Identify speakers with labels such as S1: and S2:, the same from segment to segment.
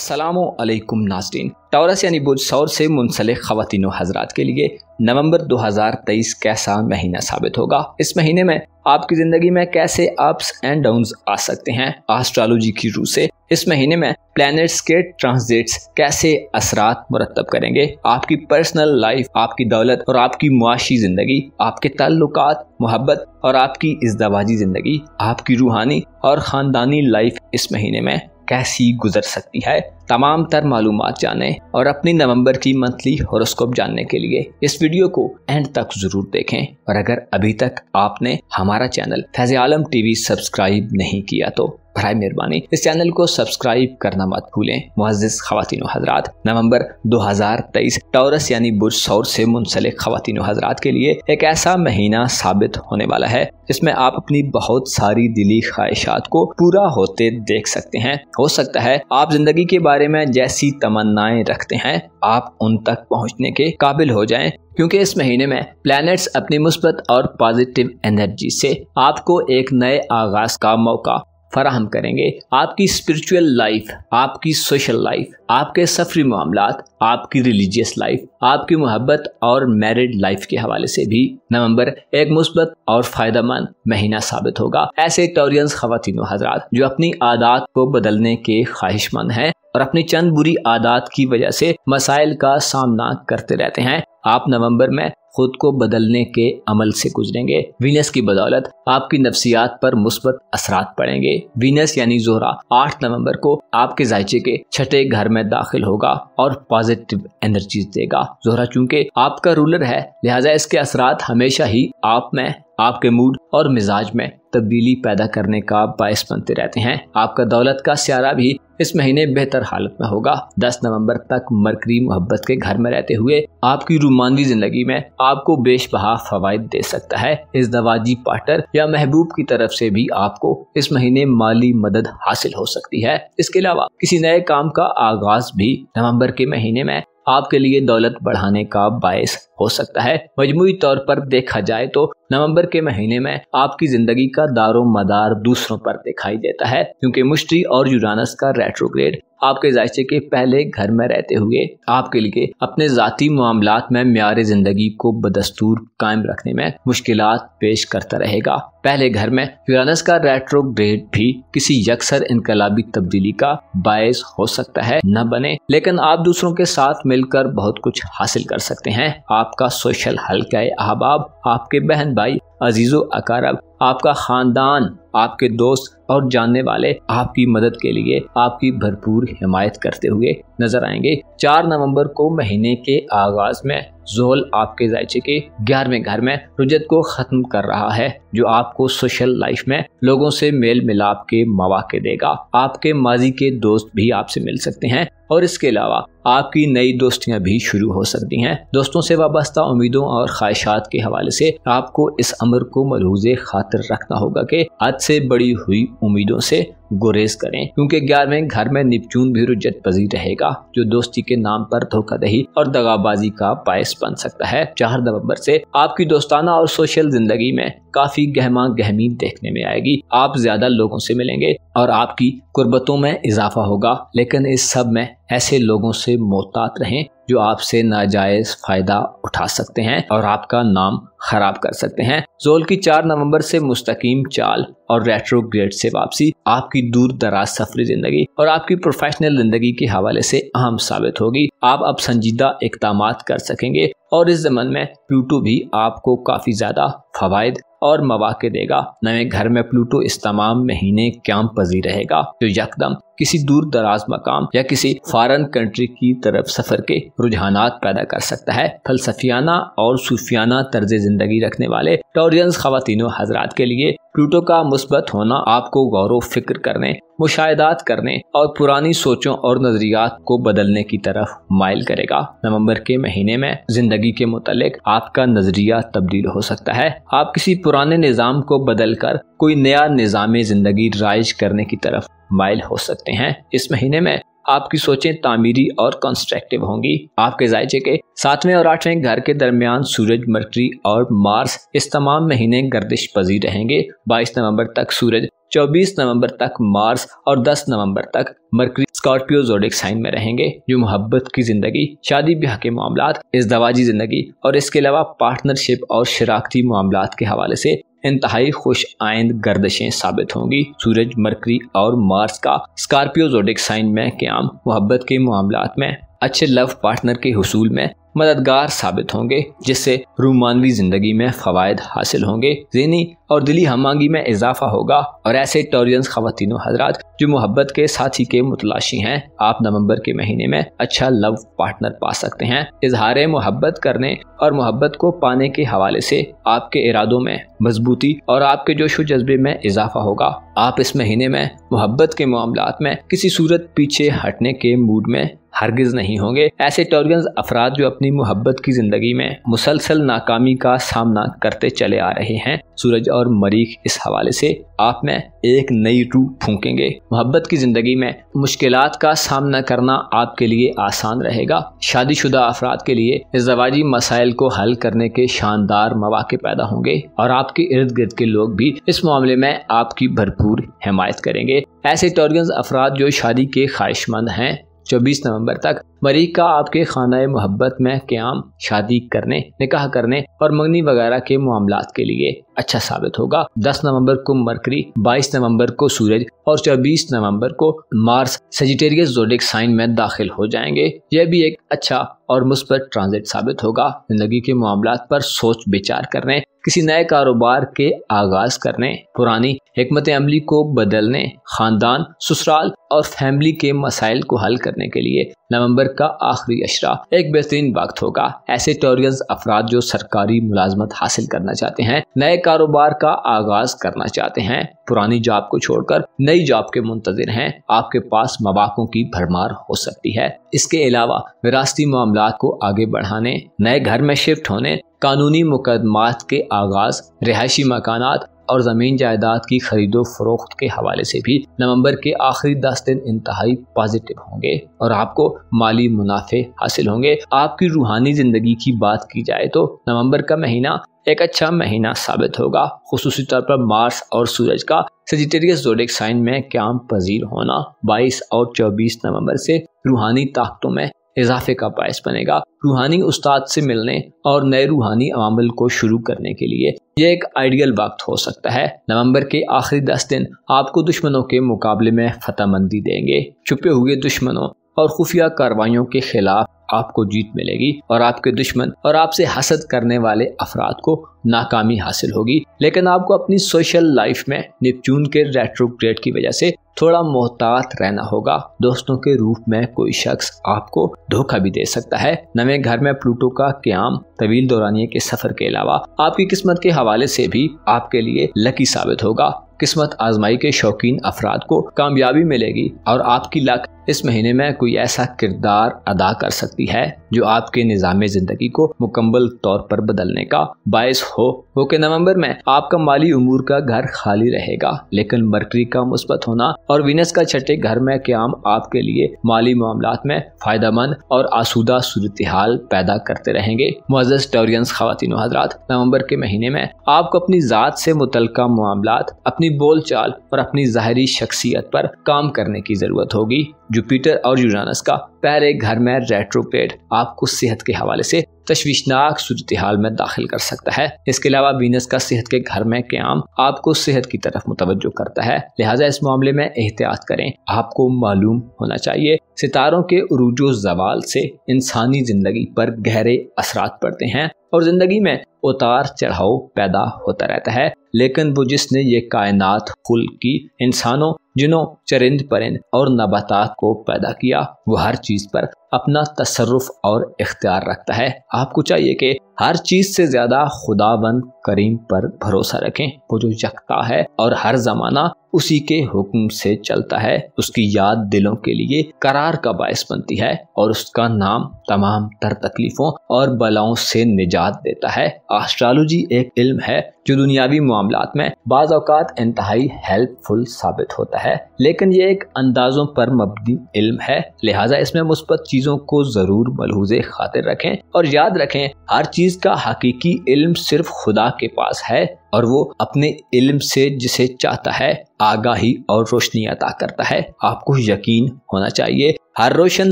S1: अस्सलामु अलैकुम नाज़रीन। टॉरस यानी बुर्ज सौर से मुंसलिक ख़वातीन व हज़रात के लिए नवंबर 2023 कैसा महीना साबित होगा। इस महीने में आपकी ज़िंदगी में कैसे अप्स एंड डाउन्स आ सकते हैं एस्ट्रोलॉजी की रूह से। इस महीने में प्लैनेट्स के ट्रांजिट्स कैसे असरात मुरतब करेंगे आपकी पर्सनल लाइफ, आपकी दौलत और आपकी मुआशी ज़िंदगी, आपके ताल्लुकात, मोहब्बत और आपकी इज़्दवाजी ज़िंदगी, आपकी रूहानी और ख़ानदानी लाइफ इस महीने में कैसी गुजर सकती है। तमाम तर मालूमात जानें और अपनी नवंबर की मंथली हॉरोस्कोप जानने के लिए इस वीडियो को एंड तक जरूर देखें। और अगर अभी तक आपने हमारा चैनल फैज़ आलम टीवी सब्सक्राइब नहीं किया तो बराए मेहरबानी इस चैनल को सब्सक्राइब करना मत भूलें। मुअज़्ज़िज़ ख़वातीन व हज़रात, नवंबर 2023 टॉरस यानी बुर्ज सौर से मुंसलिक ख़वातीन व हज़रात के लिए एक ऐसा महीना साबित होने वाला है जिसमें आप अपनी बहुत सारी दिली ख्वाहिशात को पूरा होते देख सकते हैं। हो सकता है आप जिंदगी के बारे में जैसी तमन्नाएं रखते हैं आप उन तक पहुंचने के काबिल हो जाएं, क्योंकि इस महीने में प्लैनेट्स अपनी मुस्बत और पॉजिटिव एनर्जी से आपको एक नए आगाज का मौका फराहम करेंगे। आपकी स्पिरिचुअल लाइफ, आपकी सोशल लाइफ, आपके सफरी मामलात, आपकी रिलीजियस लाइफ, आपकी मोहब्बत और मैरिड लाइफ के हवाले से भी नवंबर एक मुस्बत और फायदेमंद महीना साबित होगा। ऐसे टॉरियंस ख़वातीन व हज़रात जो अपनी आदत को बदलने के ख्वाहिशमंद हैं और अपनी चंद बुरी आदत की वजह से मसाइल का सामना करते रहते हैं, आप नवंबर में खुद को बदलने के अमल से गुजरेंगे। वीनस की बदौलत आपकी नफ्सियात पर मुस्बत असरात पड़ेंगे। वीनस यानी ज़ोहरा 8 नवंबर को आपके जायचे के छठे घर में दाखिल होगा और पॉजिटिव एनर्जीज देगा। ज़ोहरा चूंकि आपका रूलर है, लिहाजा इसके असरात हमेशा ही आप में, आपके मूड और मिजाज में तब्दीली पैदा करने का बायस बनते रहते हैं। आपका दौलत का सियारा भी इस महीने बेहतर हालत में होगा। 10 नवंबर तक मरकरी मोहब्बत के घर में रहते हुए आपकी रोमांटिक जिंदगी में आपको बेशबहा फवाइद दे सकता है। इज़्दवाजी पार्टनर या महबूब की तरफ से भी आपको इस महीने माली मदद हासिल हो सकती है। इसके अलावा किसी नए काम का आगाज भी नवंबर के महीने में आपके लिए दौलत बढ़ाने का बायस हो सकता है। मजमूई तौर पर देखा जाए तो नवंबर के महीने में आपकी जिंदगी का दारो मदार दूसरों पर दिखाई देता है, क्योंकि मुश्तरी और यूरानस का रेट्रोग्रेड आपके जायचे के पहले घर में रहते हुए आपके लिए अपने जाती मामलात में म्यारे जिंदगी को बदस्तूर कायम रखने में मुश्किलात पेश करता रहेगा। पहले घर में यूरानस का रेट्रोग्रेड भी किसी यकसर इनकलाबी तब्दीली का बायस हो सकता है न बने, लेकिन आप दूसरों के साथ मिलकर बहुत कुछ हासिल कर सकते हैं। आपका सोशल हल्का अहबाब, आपके बहन भाई, अजीजो अकारब, आपका खानदान, आपके दोस्त और जानने वाले आपकी मदद के लिए आपकी भरपूर हिमायत करते हुए नजर आएंगे। 4 नवंबर को महीने के आगाज में ज़ोल आपके जायचे के 11वें घर में रुजत को खत्म कर रहा है, जो आपको सोशल लाइफ में लोगों से मेल मिलाप के मौके देगा। आपके माजी के दोस्त भी आपसे मिल सकते हैं और इसके अलावा आपकी नई दोस्तियां भी शुरू हो सकती हैं। दोस्तों से वाबस्ता उम्मीदों और ख्वाहिशात के हवाले से आपको इस अमर को मलहूज़े खातिर रखना होगा कि हद से बड़ी हुई उम्मीदों से गुरेज करें, क्योंकि 11वें घर में निपचून भी रुजत पजीर रहेगा, जो दोस्ती के नाम पर धोखाधड़ी और दगाबाजी का बायस बन सकता है। 4 नवंबर से आपकी दोस्ताना और सोशल जिंदगी में काफी गहमा गहमी देखने में आएगी। आप ज्यादा लोगों से मिलेंगे और आपकी कुर्बतों में इजाफा होगा, लेकिन इस सब में ऐसे लोगों से मोहतात रहें जो आपसे नाजायज फायदा उठा सकते हैं और आपका नाम खराब कर सकते हैं। ज़ोल की 4 नवंबर से मुस्तकीम चाल और रेट्रोग्रेड से वापसी आपकी दूर दराज सफरी जिंदगी और आपकी प्रोफेशनल जिंदगी के हवाले से अहम साबित होगी। आप अब संजीदा इक़दामात कर सकेंगे और इस ज़मन में प्लूटो भी आपको काफी ज्यादा फवाइद और मौके देगा। नए घर में प्लूटो इस तमाम महीने क्याम पजीर रहेगा, जो यकदम किसी दूर दराज मकाम या किसी फॉरेन कंट्री की तरफ सफर के रुझानात पैदा कर सकता है। फलसफियाना और सूफियाना तर्ज जिंदगी रखने वाले टॉरियंस ख़वातीन हज़रात के लिए प्लूटो का मुस्बत होना आपको गौर फिक्र करने, मुशाहिदात करने और पुरानी सोचों और नजरियात को बदलने की तरफ माइल करेगा। नवंबर के महीने में जिंदगी के मुतालिक आपका नजरिया तब्दील हो सकता है। आप किसी पुराने निज़ाम को बदलकर कोई नया निज़ाम जिंदगी राइज करने की तरफ माइल हो सकते हैं। इस महीने में आपकी सोचें तामीरी और कंस्ट्रक्टिव होंगी। आपके जायचे के 7वें और 8वें घर के दरमियान सूरज, मरकरी और मार्स इस तमाम महीने गर्दिश पजीर रहेंगे। 22 नवंबर तक सूरज 24 नवंबर तक मार्स और 10 नवंबर तक मरकरी स्कॉर्पियो ज़ोडिएक साइन में रहेंगे, जो मोहब्बत की जिंदगी, शादी ब्याह के मामलात, इज़दवाजी जिंदगी और इसके अलावा पार्टनरशिप और शराकती मामलात के हवाले से इंतहाई खुश आइंद गर्दिशें साबित होंगी। सूरज, मरकरी और मार्स का स्कॉर्पियो ज़ोडिएक साइन में क़याम मोहब्बत के मामलात में अच्छे लव पार्टनर के हुसूल में मददगार साबित होंगे, जिससे रूमानवी जिंदगी में फ़वायद हासिल होंगे, ज़हनी और दिली हमआंगी में इजाफा होगा। और ऐसे टॉरियंस ख़वातीनो हज़रात जो मोहब्बत के साथी के मुतलाशी हैं, आप नवंबर के महीने में अच्छा लव पार्टनर पा सकते हैं। इजहार मोहब्बत करने और मोहब्बत को पाने के हवाले से आपके इरादों में मजबूती और आपके जोश व जज्बे में इजाफा होगा। आप इस महीने में मोहब्बत के मामलात में किसी सूरत पीछे हटने के मूड में हरगिज नहीं होंगे। ऐसे टॉरियंस अफराद जो अपनी मोहब्बत की जिंदगी में मुसलसल नाकामी का सामना करते चले आ रहे हैं, सूरज और मरीख इस हवाले से आप में एक नई रूह फूंकेंगे। मोहब्बत की जिंदगी में मुश्किलात का सामना करना आपके लिए आसान रहेगा। शादीशुदा अफराद के लिए इज़दवाजी मसाइल को हल करने के शानदार मौके पैदा होंगे और आपके इर्द गिर्द के लोग भी इस मामले में आपकी भरपूर हिमायत करेंगे। ऐसे टॉरियंस अफराद जो शादी के ख्वाहिशमंद हैं, 24 नवंबर तक मरीख का आपके खाना मोहब्बत में क़याम शादी करने, निकाह करने और मंगनी वगैरह के मामलात के लिए अच्छा साबित होगा। 10 नवंबर को मरकरी, 22 नवंबर को सूरज और 24 नवंबर को मार्स सजिटेरियस ज़ोडिएक साइन में दाखिल हो जाएंगे। यह भी एक अच्छा और मुस्बत ट्रांजिट साबित होगा। जिंदगी के मामलात पर सोच विचार करने, किसी नए कारोबार के आगाज करने, पुरानी हिकमत अमली को बदलने, खानदान, ससुराल और फैमिली के मसाइल को हल करने के लिए नवंबर का आखिरी अशरा एक बेहतरीन वक्त होगा। ऐसे टॉरियंस अफराद जो सरकारी मुलाजमत हासिल करना चाहते हैं, नए कारोबार का आगाज करना चाहते हैं, पुरानी जॉब को छोड़कर नई जॉब के मुंतजिर हैं, आपके पास मौक़ों की भरमार हो सकती है। इसके अलावा विरासती मामलात को आगे बढ़ाने, नए घर में शिफ्ट होने, कानूनी मुकदमात के आगाज, रिहायशी मकानात और ज़मीन जायदाद की खरीदो फरोख्त के हवाले से भी नवंबर के आखिरी 10 दिन इंतहाई पॉजिटिव होंगे और आपको माली मुनाफे हासिल होंगे। आपकी रूहानी ज़िंदगी की बात की जाए तो नवंबर का महीना एक अच्छा महीना साबित होगा। खुसूसी तौर पर मार्स और सूरज का सजिटेरियस ज़ोडिएक साइन में क़याम पजीर होना 22 और 24 नवंबर से रूहानी ताकतों में इजाफे का बायस बनेगा। रूहानी उस्ताद से मिलने और नए रूहानी अमाल को शुरू करने के लिए यह एक आइडियल वक्त हो सकता है। नवंबर के आखिरी 10 दिन आपको दुश्मनों के मुकाबले में फतहमंदी देंगे। छुपे हुए दुश्मनों और खुफिया कार्रवाइयों के खिलाफ आपको जीत मिलेगी और आपके दुश्मन और आपसे हसद करने वाले अफराद को नाकामी हासिल होगी। लेकिन आपको अपनी सोशल लाइफ में नेपच्यून के रेट्रोग्रेड की वजह से थोड़ा मोहतात रहना होगा। दोस्तों के रूप में कोई शख्स आपको धोखा भी दे सकता है। नवे घर में प्लूटो का क़याम तवील दौरानिये के सफर के अलावा आपकी किस्मत के हवाले से भी आपके लिए लकी साबित होगा। किस्मत आजमाई के शौकीन अफराद को कामयाबी मिलेगी और आपकी लक इस महीने में कोई ऐसा किरदार अदा कर सकती है जो आपके निज़ाम ज़िंदगी को मुकम्मल तौर पर बदलने का बायस हो कि नवंबर में आपका माली उमूर का घर खाली रहेगा, लेकिन मरकरी का मुस्बत होना और वीनस का छठे घर में क़याम आपके लिए माली मामलात में फ़ायदेमंद और आसूदा सूरत हाल पैदा करते रहेंगे। मुअज़्ज़ज़ टॉरियंस ख़वातीनो हज़रात, नवंबर के महीने में आपको अपनी ज़ात से मुतल्लिक़ा मामलात, अपनी बोल चाल और अपनी ज़ाहिरी शख्सियत पर काम करने की ज़रूरत होगी। जुपिटर और यूरानस का पहले घर में रेट्रोग्रेड आपको सेहत के हवाले से तशवीशनाक सूरत हाल में दाखिल कर सकता है। इसके अलावा वीनस का सेहत के घर में क़याम आपको सेहत की तरफ मुतवज्जो करता है, लिहाजा इस मामले में एहतियात करें। आपको मालूम होना चाहिए सितारों के उरूजो ज़वाल से इंसानी ज़िंदगी पर गहरे असरात पड़ते हैं और ज़िंदगी में उतार चढ़ाव पैदा होता रहता है, लेकिन वो जिसने ये कायनात खुल की, इंसानों, जिनों, चरिंद परिंद और नबातात को पैदा किया, वो हर चीज़ पर अपना तसर्रुफ और इख्तियार रखता है। आपको चाहिए कि हर चीज़ से ज़्यादा खुदावंद करीम पर भरोसा रखें, वो जो यकता है और हर ज़माना उसी के हुक्म से चलता है। उसकी याद दिलों के लिए करार का बायस बनती है और उसका नाम तमाम तर तकलीफ़ों और बलाओं से निजात देता है। एस्ट्रोलॉजी एक इल्म है जो दुनियावी मामलात में बाज़ औक़ात इंतहाई हेल्पफुल साबित होता है, लेकिन ये एक अंदाज़ों पर मबनी इल्म है, लिहाजा इसमें मुस्बत चीज़ों को ज़रूर मलहूज़े खातिर रखें और याद रखें हर चीज़ का हकीकी इल्म सिर्फ खुदा के पास है اور وہ اپنے علم سے جسے چاہتا ہے آگاہی اور روشنی عطا کرتا ہے۔ آپ کو یقین ہونا چاہیے ہر روشن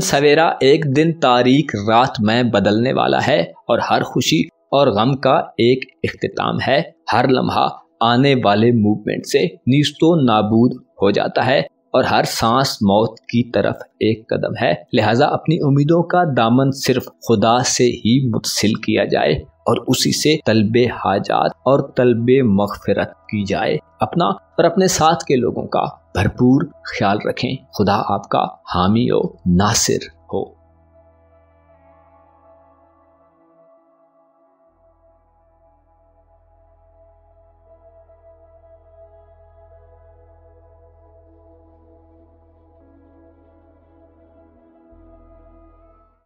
S1: سویرا ایک دن تاریک رات میں بدلنے والا ہے، اور ہر خوشی اور غم کا ایک اختتام ہے۔ ہر لمحہ آنے والے موومنٹ سے نیست و نابود ہو جاتا ہے، اور ہر سانس موت کی طرف ایک قدم ہے۔ لہٰذا اپنی امیدوں کا دامن صرف خدا سے ہی متصل کیا جائے، اور اسی سے طلب حاجات اور طلب مغفرت کی جائے۔ اپنا اور اپنے ساتھ کے لوگوں کا بھرپور خیال رکھیں۔ خدا آپ کا حامی و ناصر ہو۔